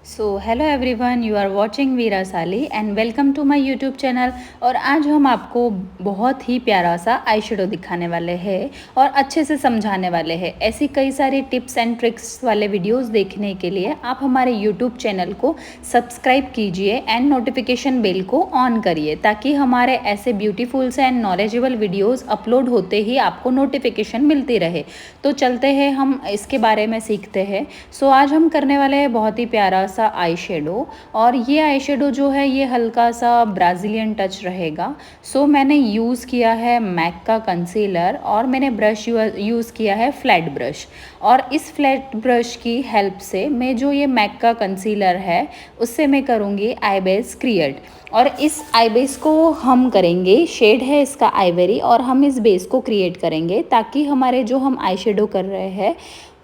So hello everyone, you are watching Veera Sali and welcome to my YouTube channel. और आज हम आपको बहुत ही प्यारा सा आई शेडो दिखाने वाले हैं और अच्छे से समझाने वाले हैं। ऐसी कई सारी टिप्स एंड ट्रिक्स वाले वीडियोस देखने के लिए आप हमारे यूट्यूब चैनल को सब्सक्राइब कीजिए एंड नोटिफिकेशन बेल को ऑन करिए ताकि हमारे ऐसे ब्यूटीफुल से एंड नॉलेजेबल वीडियोज़ अपलोड होते ही आपको नोटिफिकेशन मिलती रहे। तो चलते हैं, हम इसके बारे में सीखते हैं। सो आज हम करने वाले हैं बहुत ही प्यारा सा आई शेडो। और ये आई शेडो जो है ये हल्का सा ब्राज़िलियन टच रहेगा। सो मैंने यूज़ किया है मैक का कंसीलर और मैंने ब्रश यूज़ किया है फ्लैट ब्रश। और इस फ्लैट ब्रश की हेल्प से मैं जो ये मैक का कंसीलर है उससे मैं करूँगी आई बेस क्रिएट। और इस आई बेस को हम करेंगे, शेड है इसका आइवरी, और हम इस बेस को क्रिएट करेंगे ताकि हमारे जो हम आई शेडो कर रहे हैं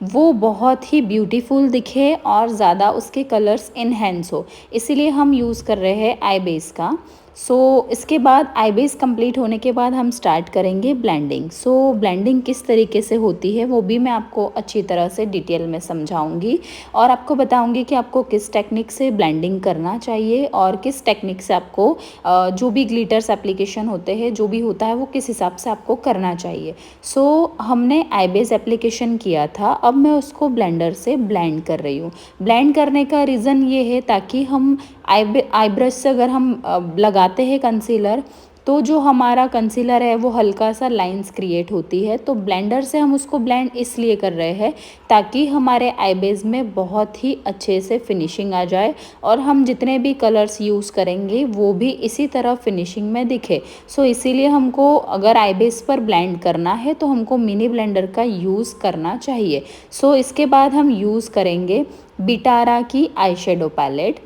वो बहुत ही ब्यूटीफुल दिखे और ज़्यादा उसके कलर्स इन्हेंस हो। इसीलिए हम यूज़ कर रहे हैं आई बेस का। इसके बाद आई बेस कंप्लीट होने के बाद हम स्टार्ट करेंगे ब्लेंडिंग। ब्लेंडिंग किस तरीके से होती है वो भी मैं आपको अच्छी तरह से डिटेल में समझाऊंगी और आपको बताऊंगी कि आपको किस टेक्निक से ब्लेंडिंग करना चाहिए और किस टेक्निक से आपको जो भी ग्लिटर्स एप्लीकेशन होते हैं, जो भी होता है वो किस हिसाब से आपको करना चाहिए। हमने आई बेस एप्लीकेशन किया था, अब मैं उसको ब्लेंडर से ब्लेंड कर रही हूँ। ब्लेंड करने का रीज़न ये है ताकि हम आई ब्रश से अगर हम लगाते हैं कंसीलर तो जो हमारा कंसीलर है वो हल्का सा लाइंस क्रिएट होती है। तो ब्लेंडर से हम उसको ब्लेंड इसलिए कर रहे हैं ताकि हमारे आई बेस में बहुत ही अच्छे से फिनिशिंग आ जाए और हम जितने भी कलर्स यूज़ करेंगे वो भी इसी तरह फिनिशिंग में दिखे। इसीलिए हमको अगर आई बेस पर ब्लेंड करना है तो हमको मिनी ब्लेंडर का यूज़ करना चाहिए। इसके बाद हम यूज़ करेंगे बिटारा की आई शेडो पैलेट।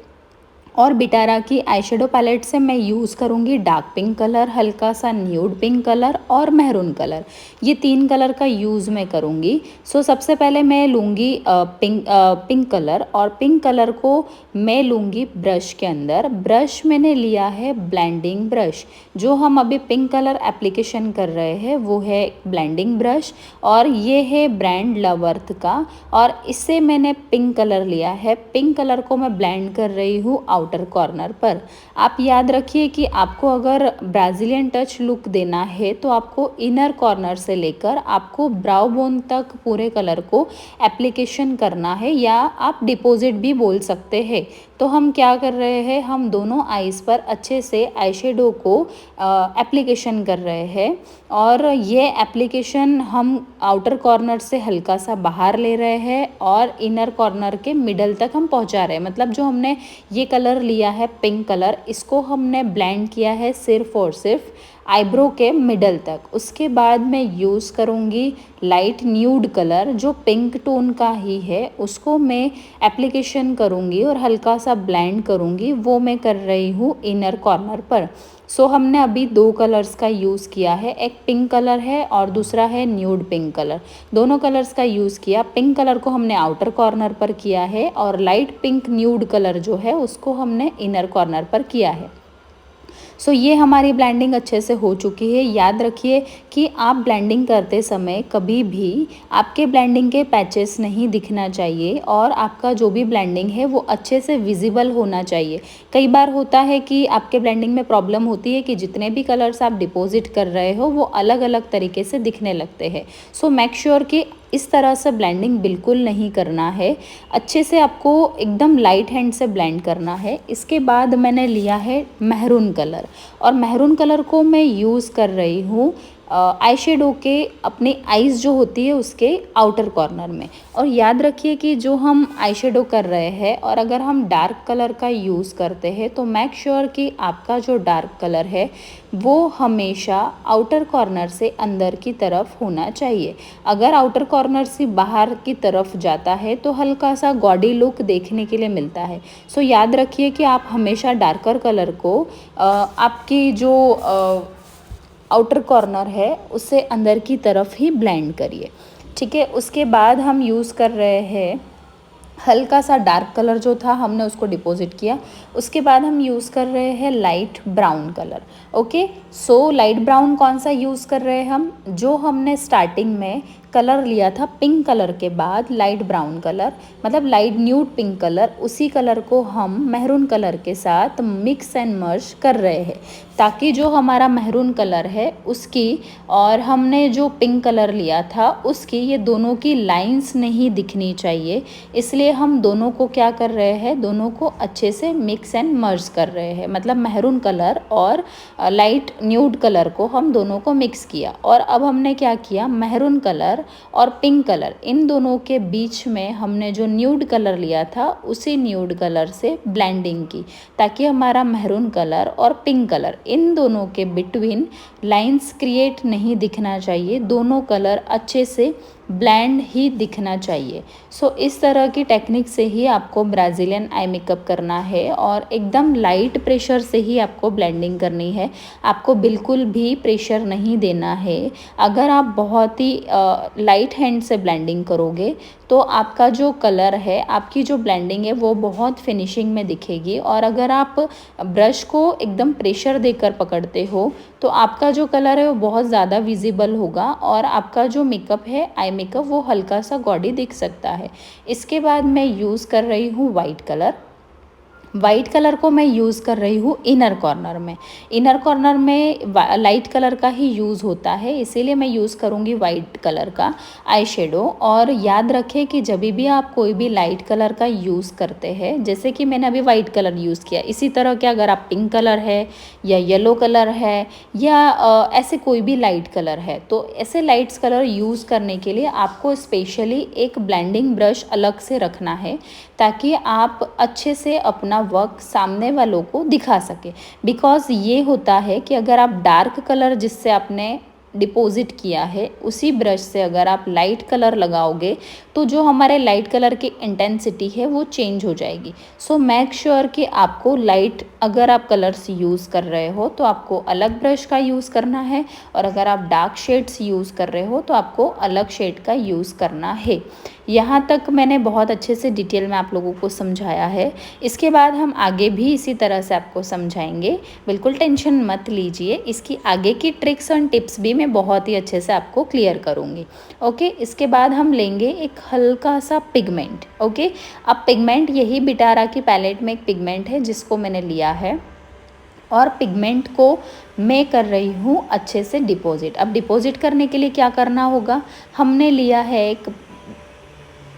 और बिटारा की आई शेडो पैलेट से मैं यूज़ करूँगी डार्क पिंक कलर, हल्का सा न्यूड पिंक कलर और मैरून कलर। ये 3 कलर का यूज़ मैं करूँगी। सबसे पहले मैं लूँगी पिंक कलर, और पिंक कलर को मैं लूँगी ब्रश के अंदर। ब्रश मैंने लिया है ब्लेंडिंग ब्रश। जो हम अभी पिंक कलर एप्लीकेशन कर रहे हैं वो है ब्लेंडिंग ब्रश और ये है ब्रांड लवर्थ का। और इससे मैंने पिंक कलर लिया है। पिंक कलर को मैं ब्लेंड कर रही हूँ आउटर कॉर्नर पर। आप याद रखिए कि आपको अगर ब्राज़िलियन टच लुक देना है तो आपको इनर कॉर्नर से लेकर आपको ब्राउ बोन तक पूरे कलर को एप्लीकेशन करना है, या आप डिपॉजिट भी बोल सकते हैं। तो हम क्या कर रहे हैं, हम दोनों आईज पर अच्छे से आई शेडो को एप्लीकेशन कर रहे हैं। और ये एप्लीकेशन हम आउटर कॉर्नर से हल्का सा बाहर ले रहे हैं और इनर कॉर्नर के मिडल तक हम पहुंचा रहे हैं। मतलब जो हमने ये कलर लिया है पिंक कलर, इसको हमने ब्लेंड किया है सिर्फ और सिर्फ आईब्रो के मिडल तक। उसके बाद मैं यूज़ करूँगी लाइट न्यूड कलर जो पिंक टोन का ही है, उसको मैं एप्लीकेशन करूँगी और हल्का सा ब्लेंड करूँगी। वो मैं कर रही हूँ इनर कॉर्नर पर। हमने अभी 2 कलर्स का यूज़ किया है, एक पिंक कलर है और दूसरा है न्यूड पिंक कलर। दोनों कलर्स का यूज़ किया। पिंक कलर को हमने आउटर कॉर्नर पर किया है और लाइट पिंक न्यूड कलर जो है उसको हमने इनर कॉर्नर पर किया है। ये हमारी ब्लेंडिंग अच्छे से हो चुकी है। याद रखिए कि आप ब्लेंडिंग करते समय कभी भी आपके ब्लेंडिंग के पैचेस नहीं दिखना चाहिए और आपका जो भी ब्लेंडिंग है वो अच्छे से विजिबल होना चाहिए। कई बार होता है कि आपके ब्लेंडिंग में प्रॉब्लम होती है कि जितने भी कलर्स आप डिपॉजिट कर रहे हो वो अलग अलग तरीके से दिखने लगते हैं। मेक श्योर कि इस तरह से ब्लेंडिंग बिल्कुल नहीं करना है। अच्छे से आपको एकदम लाइट हैंड से ब्लेंड करना है। इसके बाद मैंने लिया है मैरून कलर, और मैरून कलर को मैं यूज़ कर रही हूँ आई शेडो के अपनी आईज़ जो होती है उसके आउटर कॉर्नर में। और याद रखिए कि जो हम आई शेडो कर रहे हैं और अगर हम डार्क कलर का यूज़ करते हैं तो मेक श्योर कि आपका जो डार्क कलर है वो हमेशा आउटर कॉर्नर से अंदर की तरफ होना चाहिए। अगर आउटर कॉर्नर से बाहर की तरफ जाता है तो हल्का सा गॉडी लुक देखने के लिए मिलता है। याद रखिए कि आप हमेशा डार्कर कलर को आपकी जो आउटर कॉर्नर है उससे अंदर की तरफ ही ब्लेंड करिए। ठीक है। उसके बाद हम यूज़ कर रहे हैं हल्का सा डार्क कलर जो था हमने उसको डिपॉजिट किया। उसके बाद हम यूज़ कर रहे हैं light brown colour. Okay. Light brown कौन सा यूज़ कर रहे हैं हम, जो हमने स्टार्टिंग में कलर लिया था पिंक कलर के बाद लाइट ब्राउन कलर, मतलब लाइट न्यूड पिंक कलर, उसी कलर को हम मैरून कलर के साथ मिक्स एंड मर्ज कर रहे हैं, ताकि जो हमारा मैरून कलर है उसकी और हमने जो पिंक कलर लिया था उसकी, ये दोनों की लाइंस नहीं दिखनी चाहिए। इसलिए हम दोनों को क्या कर रहे हैं, दोनों को अच्छे से मिक्स एंड मर्ज कर रहे हैं। मतलब मैरून कलर और लाइट न्यूड कलर को हम दोनों को मिक्स किया, और अब हमने क्या किया, मैरून कलर और पिंक कलर इन दोनों के बीच में हमने जो न्यूड कलर लिया था उसी न्यूड कलर से ब्लेंडिंग की, ताकि हमारा मैरून कलर और पिंक कलर इन दोनों के बिटवीन लाइंस क्रिएट नहीं दिखना चाहिए, दोनों कलर अच्छे से ब्लेंड ही दिखना चाहिए। सो इस तरह की टेक्निक से ही आपको ब्राज़िलियन आई मेकअप करना है, और एकदम लाइट प्रेशर से ही आपको ब्लेंडिंग करनी है। आपको बिल्कुल भी प्रेशर नहीं देना है। अगर आप बहुत ही लाइट हैंड से ब्लेंडिंग करोगे तो आपका जो कलर है, आपकी जो ब्लेंडिंग है वो बहुत फिनिशिंग में दिखेगी, और अगर आप ब्रश को एकदम प्रेशर देकर पकड़ते हो तो आपका जो कलर है वो बहुत ज़्यादा विजिबल होगा, और आपका जो मेकअप है आई मेकअप वो हल्का सा गॉडी दिख सकता है। इसके बाद मैं यूज़ कर रही हूँ वाइट कलर। वाइट कलर को मैं यूज़ कर रही हूँ इनर कॉर्नर में। इनर कॉर्नर में लाइट कलर का ही यूज़ होता है, इसीलिए मैं यूज़ करूँगी वाइट कलर का आई शेडो। और याद रखें कि जब भी आप कोई भी लाइट कलर का यूज़ करते हैं, जैसे कि मैंने अभी वाइट कलर यूज़ किया, इसी तरह के अगर आप पिंक कलर है या येलो कलर है या ऐसे कोई भी लाइट कलर है, तो ऐसे लाइट्स कलर यूज़ करने के लिए आपको स्पेशली एक ब्लेंडिंग ब्रश अलग से रखना है, ताकि आप अच्छे से अपना वर्क सामने वालों को दिखा सके। बिकॉज़ ये होता है कि अगर आप डार्क कलर जिससे आपने डिपॉजिट किया है उसी ब्रश से अगर आप लाइट कलर लगाओगे तो जो हमारे लाइट कलर की इंटेंसिटी है वो चेंज हो जाएगी। सो मेक श्योर कि आपको लाइट, अगर आप कलर्स यूज़ कर रहे हो तो आपको अलग ब्रश का यूज़ करना है, और अगर आप डार्क शेड्स यूज़ कर रहे हो तो आपको अलग शेड का यूज़ करना है। यहाँ तक मैंने बहुत अच्छे से डिटेल में आप लोगों को समझाया है। इसके बाद हम आगे भी इसी तरह से आपको समझाएंगे, बिल्कुल टेंशन मत लीजिए। इसकी आगे की ट्रिक्स और टिप्स भी मैं बहुत ही अच्छे से आपको क्लियर करूँगी। ओके, इसके बाद हम लेंगे एक हल्का सा पिगमेंट। ओके, अब पिगमेंट यही बिटारा की पैलेट में एक पिगमेंट है जिसको मैंने लिया है, और पिगमेंट को मैं कर रही हूँ अच्छे से डिपॉजिट। अब डिपॉजिट करने के लिए क्या करना होगा, हमने लिया है एक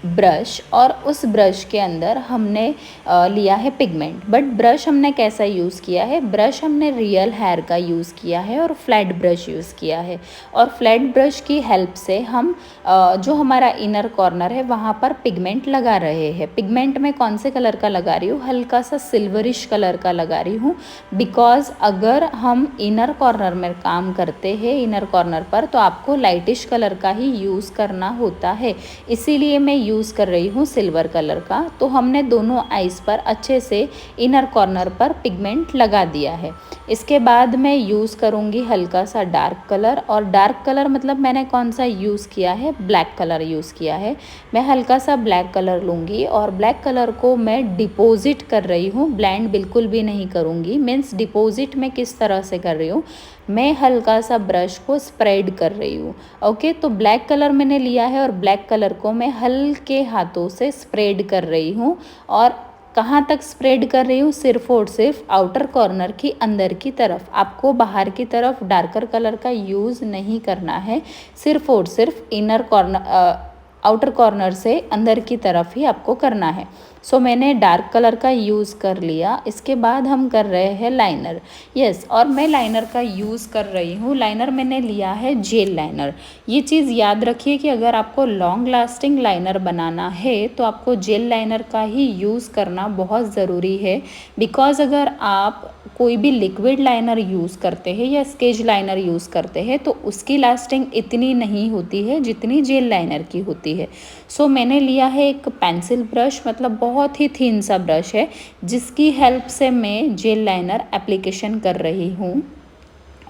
ब्रश, और उस ब्रश के अंदर हमने लिया है पिगमेंट। बट ब्रश हमने कैसा यूज़ किया है, ब्रश हमने रियल हेयर का यूज़ किया है और फ्लैट ब्रश यूज़ किया है। और फ्लैट ब्रश की हेल्प से हम जो हमारा इनर कॉर्नर है वहाँ पर पिगमेंट लगा रहे हैं। पिगमेंट में कौन से कलर का लगा रही हूँ, हल्का सा सिल्वरिश कलर का लगा रही हूँ। बिकॉज़ अगर हम इनर कॉर्नर में काम करते हैं, इनर कॉर्नर पर, तो आपको लाइटिश कलर का ही यूज़ करना होता है, इसीलिए मैं यूज़ कर रही हूँ सिल्वर कलर का। तो हमने दोनों आईज पर अच्छे से इनर कॉर्नर पर पिगमेंट लगा दिया है। इसके बाद मैं यूज़ करूँगी हल्का सा डार्क कलर, और डार्क कलर मतलब मैंने कौन सा यूज़ किया है, ब्लैक कलर यूज़ किया है। मैं हल्का सा ब्लैक कलर लूँगी और ब्लैक कलर को मैं डिपॉजिट कर रही हूँ, ब्लेंड बिल्कुल भी नहीं करूँगी। मीन्स डिपॉजिट मैं किस तरह से कर रही हूँ, मैं हल्का सा ब्रश को स्प्रेड कर रही हूँ। ओके, तो ब्लैक कलर मैंने लिया है और ब्लैक कलर को मैं हल्के हाथों से स्प्रेड कर रही हूँ। और कहाँ तक स्प्रेड कर रही हूँ, सिर्फ और सिर्फ आउटर कॉर्नर की अंदर की तरफ। आपको बाहर की तरफ डार्कर कलर का यूज़ नहीं करना है, सिर्फ और सिर्फ इनर कॉर्नर, आउटर कॉर्नर से अंदर की तरफ ही आपको करना है। सो मैंने डार्क कलर का यूज़ कर लिया। इसके बाद हम कर रहे हैं लाइनर। यस, और मैं लाइनर का यूज़ कर रही हूँ। लाइनर मैंने लिया है जेल लाइनर। ये चीज़ याद रखिए कि अगर आपको लॉन्ग लास्टिंग लाइनर बनाना है तो आपको जेल लाइनर का ही यूज़ करना बहुत ज़रूरी है। बिकॉज़ अगर आप कोई भी लिक्विड लाइनर यूज़ करते हैं या स्केच लाइनर यूज़ करते हैं तो उसकी लास्टिंग इतनी नहीं होती है जितनी जेल लाइनर की होती है। सो मैंने लिया है एक पेंसिल ब्रश, मतलब बहुत ही थिन सा ब्रश है, जिसकी हेल्प से मैं जेल लाइनर एप्लीकेशन कर रही हूँ।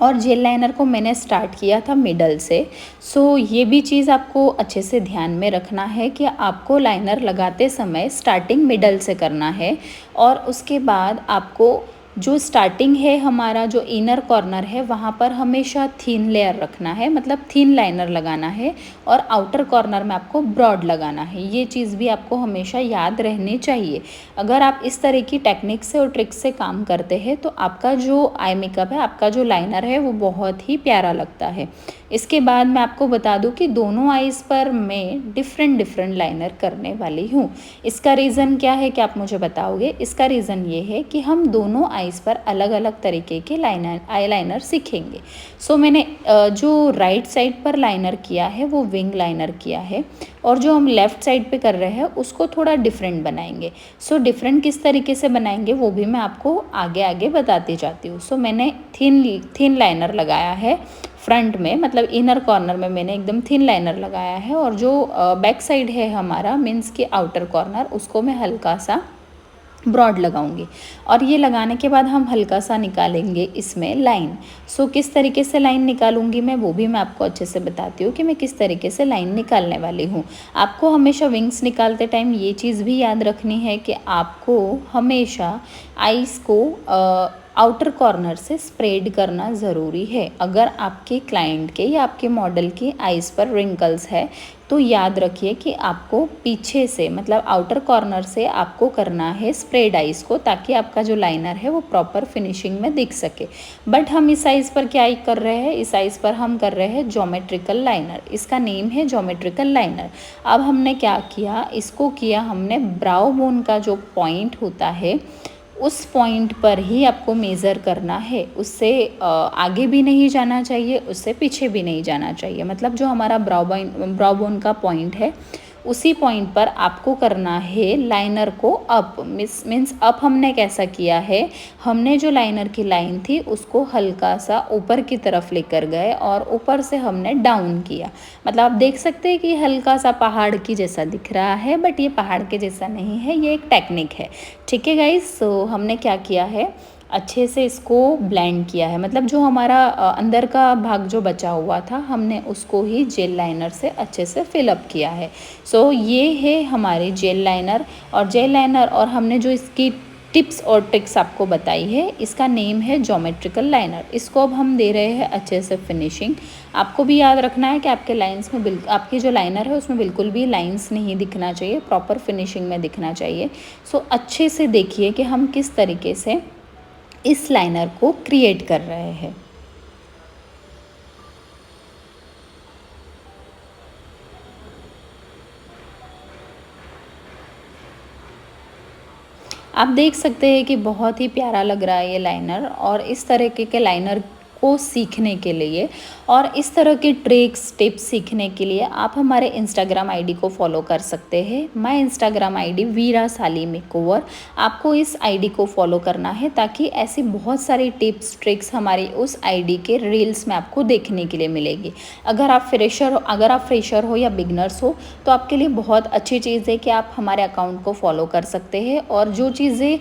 और जेल लाइनर को मैंने स्टार्ट किया था मिडल से। सो ये भी चीज़ आपको अच्छे से ध्यान में रखना है कि आपको लाइनर लगाते समय स्टार्टिंग मिडल से करना है, और उसके बाद आपको जो स्टार्टिंग है हमारा जो इनर कॉर्नर है वहाँ पर हमेशा थिन लेयर रखना है, मतलब थिन लाइनर लगाना है, और आउटर कॉर्नर में आपको ब्रॉड लगाना है। ये चीज़ भी आपको हमेशा याद रहनी चाहिए। अगर आप इस तरह की टेक्निक से और ट्रिक से काम करते हैं तो आपका जो आई मेकअप है, आपका जो लाइनर है, वो बहुत ही प्यारा लगता है। इसके बाद मैं आपको बता दूं कि दोनों आईज़ पर मैं डिफरेंट लाइनर करने वाली हूँ। इसका रीज़न क्या है कि आप मुझे बताओगे? इसका रीज़न ये है कि हम दोनों आईज़ पर अलग अलग तरीके के आई लाइनर सीखेंगे। सो मैंने जो राइट साइड पर लाइनर किया है वो विंग लाइनर किया है, और जो हम लेफ़्ट साइड पे कर रहे हैं उसको थोड़ा डिफरेंट बनाएंगे। सो डिफरेंट किस तरीके से बनाएंगे वो भी मैं आपको आगे आगे बताती जाती हूँ। सो मैंने थिन लाइनर लगाया है फ्रंट में, मतलब इनर कॉर्नर में मैंने एकदम थिन लाइनर लगाया है, और जो बैक साइड है हमारा मीन्स के आउटर कॉर्नर, उसको मैं हल्का सा ब्रॉड लगाऊंगी। और ये लगाने के बाद हम हल्का सा निकालेंगे इसमें लाइन। सो किस तरीके से लाइन निकालूंगी मैं, वो भी मैं आपको अच्छे से बताती हूँ कि मैं किस तरीके से लाइन निकालने वाली हूँ। आपको हमेशा विंग्स निकालते टाइम ये चीज़ भी याद रखनी है कि आपको हमेशा आईज़ को आउटर कॉर्नर से स्प्रेड करना ज़रूरी है। अगर आपके क्लाइंट के या आपके मॉडल की आईज़ पर रिंकल्स है तो याद रखिए कि आपको पीछे से, मतलब आउटर कॉर्नर से आपको करना है स्प्रेड आईज़ को, ताकि आपका जो लाइनर है वो प्रॉपर फिनिशिंग में दिख सके। बट हम इस आईज़ पर क्या कर रहे हैं, इस आईज़ पर हम कर रहे हैं ज्योमेट्रिकल लाइनर। इसका नेम है ज्योमेट्रिकल लाइनर। अब हमने क्या किया, इसको किया हमने ब्राउ बोन का जो पॉइंट होता है उस पॉइंट पर ही आपको मेज़र करना है। उससे आगे भी नहीं जाना चाहिए, उससे पीछे भी नहीं जाना चाहिए। मतलब जो हमारा ब्राउ बोन का पॉइंट है उसी पॉइंट पर आपको करना है लाइनर को अप। मीन्स अप हमने कैसा किया है, हमने जो लाइनर की लाइन थी उसको हल्का सा ऊपर की तरफ लेकर गए और ऊपर से हमने डाउन किया। मतलब आप देख सकते हैं कि हल्का सा पहाड़ की जैसा दिख रहा है, बट ये पहाड़ के जैसा नहीं है, ये एक टेक्निक है। ठीक है गाइस, सो हमने क्या किया है, अच्छे से इसको ब्लेंड किया है। मतलब जो हमारा अंदर का भाग जो बचा हुआ था हमने उसको ही जेल लाइनर से अच्छे से फिलअप किया है। सो ये है हमारी जेल लाइनर, और हमने जो इसकी टिप्स और ट्रिक्स आपको बताई है इसका नेम है ज्योमेट्रिकल लाइनर। इसको अब हम दे रहे हैं अच्छे से फिनिशिंग। आपको भी याद रखना है कि आपके लाइंस में आपकी जो लाइनर है उसमें बिल्कुल भी लाइंस नहीं दिखना चाहिए, प्रॉपर फिनिशिंग में दिखना चाहिए। सो अच्छे से देखिए कि हम किस तरीके से इस लाइनर को क्रिएट कर रहे हैं। आप देख सकते हैं कि बहुत ही प्यारा लग रहा है ये लाइनर। और इस तरीके के लाइनर को सीखने के लिए और इस तरह के ट्रिक्स टिप्स सीखने के लिए आप हमारे इंस्टाग्राम आईडी को फॉलो कर सकते हैं। माय इंस्टाग्राम आईडी वीरा साली मेकओवर। आपको इस आईडी को फॉलो करना है ताकि ऐसी बहुत सारी टिप्स ट्रिक्स हमारी उस आईडी के रील्स में आपको देखने के लिए मिलेगी। अगर आप फ्रेशर हो या बिगनर्स हो तो आपके लिए बहुत अच्छी चीज़ है कि आप हमारे अकाउंट को फॉलो कर सकते हैं। और जो चीज़ें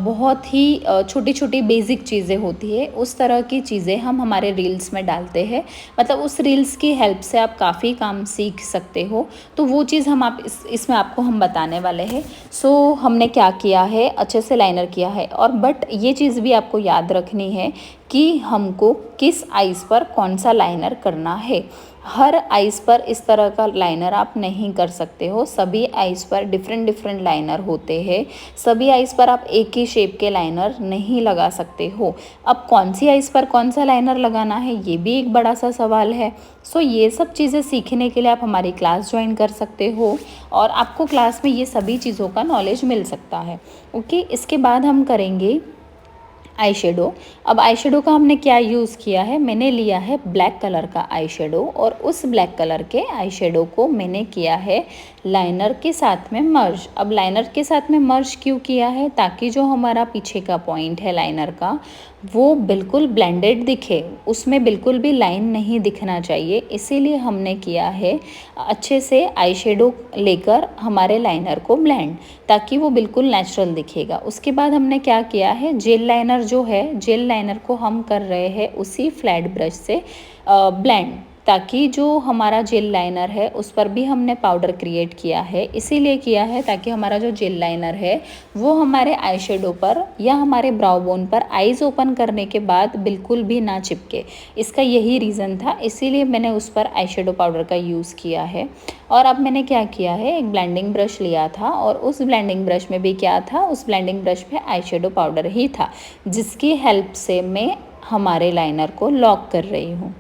बहुत ही छोटी छोटी बेसिक चीज़ें होती है उस तरह की चीज़ें हम हमारे रील्स में डालते हैं। मतलब उस रील्स की हेल्प से आप काफ़ी काम सीख सकते हो। तो वो चीज़ हम इसमें आपको हम बताने वाले हैं। सो हमने क्या किया है, अच्छे से लाइनर किया है। और बट ये चीज़ भी आपको याद रखनी है कि हमको किस आईज़ पर कौन सा लाइनर करना है। हर आईज़ पर इस तरह का लाइनर आप नहीं कर सकते हो। सभी आईज़ पर डिफरेंट लाइनर होते हैं। सभी आईज़ पर आप एक ही शेप के लाइनर नहीं लगा सकते हो। अब कौन सी आईज़ पर कौन सा लाइनर लगाना है ये भी एक बड़ा सा सवाल है। सो ये सब चीज़ें सीखने के लिए आप हमारी क्लास ज्वाइन कर सकते हो और आपको क्लास में ये सभी चीज़ों का नॉलेज मिल सकता है। ओके, इसके बाद हम करेंगे आई शेडो। अब आई शेडो का हमने क्या यूज़ किया है, मैंने लिया है ब्लैक कलर का आई शेडो और उस ब्लैक कलर के आई शेडो को मैंने किया है लाइनर के साथ में मर्ज। अब लाइनर के साथ में मर्ज क्यों किया है, ताकि जो हमारा पीछे का पॉइंट है लाइनर का वो बिल्कुल ब्लेंडेड दिखे, उसमें बिल्कुल भी लाइन नहीं दिखना चाहिए। इसीलिए हमने किया है अच्छे से आई शेडो लेकर हमारे लाइनर को ब्लेंड, ताकि वो बिल्कुल नेचुरल दिखेगा। उसके बाद हमने क्या किया है, जेल लाइनर जो है, जेल लाइनर को हम कर रहे हैं उसी फ्लैट ब्रश से ब्लेंड। ताकि जो हमारा जेल लाइनर है उस पर भी हमने पाउडर क्रिएट किया है। इसीलिए किया है ताकि हमारा जो जेल लाइनर है वो हमारे आई शेडो पर या हमारे ब्राउ बोन पर आईज़ ओपन करने के बाद बिल्कुल भी ना चिपके। इसका यही रीज़न था, इसीलिए मैंने उस पर आई शेडो पाउडर का यूज़ किया है। और अब मैंने क्या किया है, एक ब्लेंडिंग ब्रश लिया था और उस ब्लेंडिंग ब्रश में भी क्या था, उस ब्लेंडिंग ब्रश में आई शेडो पाउडर ही था, जिसकी हेल्प से मैं हमारे लाइनर को लॉक कर रही हूँ।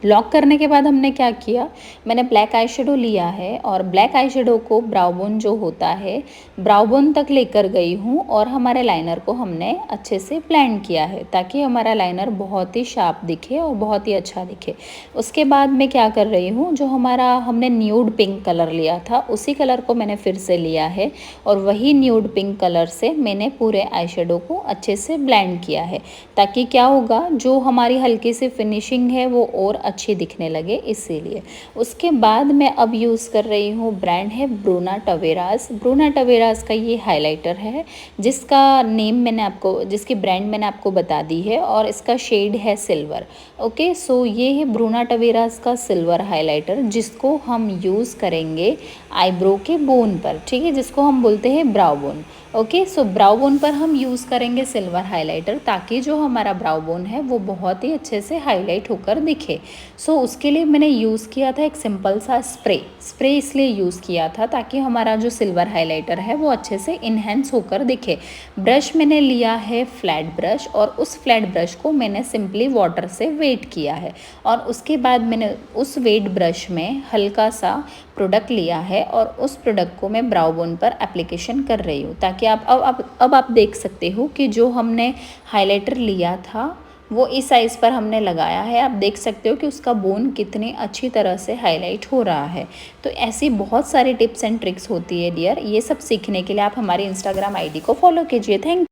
लॉक करने के बाद हमने क्या किया, मैंने ब्लैक आई शेडो लिया है और ब्लैक आई शेडो को ब्राउ बोन जो होता है ब्राउ बोन तक लेकर गई हूँ और हमारे लाइनर को हमने अच्छे से ब्लेंड किया है ताकि हमारा लाइनर बहुत ही शार्प दिखे और बहुत ही अच्छा दिखे। उसके बाद मैं क्या कर रही हूँ, जो हमारा हमने न्यूड पिंक कलर लिया था उसी कलर को मैंने फिर से लिया है और वही न्यूड पिंक कलर से मैंने पूरे आई शेडो को अच्छे से ब्लेंड किया है, ताकि क्या होगा, जो हमारी हल्की सी फिनिशिंग है वो और अच्छी दिखने लगे, इसीलिए। उसके बाद मैं अब यूज़ कर रही हूँ, ब्रांड है ब्रूना टवेरास। ब्रूना टवेरास का ये हाइलाइटर है जिसका नेम मैंने आपको, जिसकी ब्रांड मैंने आपको बता दी है और इसका शेड है सिल्वर। ओके, सो ये है ब्रूना टवेरास का सिल्वर हाइलाइटर जिसको हम यूज़ करेंगे आईब्रो के बोन पर, ठीक है, जिसको हम बोलते हैं ब्राउ बोन। ओके, सो ब्राउ बोन पर हम यूज़ करेंगे सिल्वर हाइलाइटर ताकि जो हमारा ब्राउ बोन है वो बहुत ही अच्छे से हाईलाइट होकर दिखे। सो उसके लिए मैंने यूज़ किया था एक सिंपल सा स्प्रे इसलिए यूज़ किया था ताकि हमारा जो सिल्वर हाइलाइटर है वो अच्छे से इन्हेंस होकर दिखे। ब्रश मैंने लिया है फ्लैट ब्रश और उस फ्लैट ब्रश को मैंने सिंपली वाटर से वेट किया है और उसके बाद मैंने उस वेट ब्रश में हल्का सा प्रोडक्ट लिया है और उस प्रोडक्ट को मैं ब्राउ बोन पर एप्लीकेशन कर रही हूँ ताकि अब आप देख सकते हो कि जो हमने हाइलाइटर लिया था वो इस साइज़ पर हमने लगाया है। आप देख सकते हो कि उसका बोन कितनी अच्छी तरह से हाईलाइट हो रहा है। तो ऐसी बहुत सारी टिप्स एंड ट्रिक्स होती है डियर, ये सब सीखने के लिए आप हमारी इंस्टाग्राम आईडी को फॉलो कीजिए। थैंक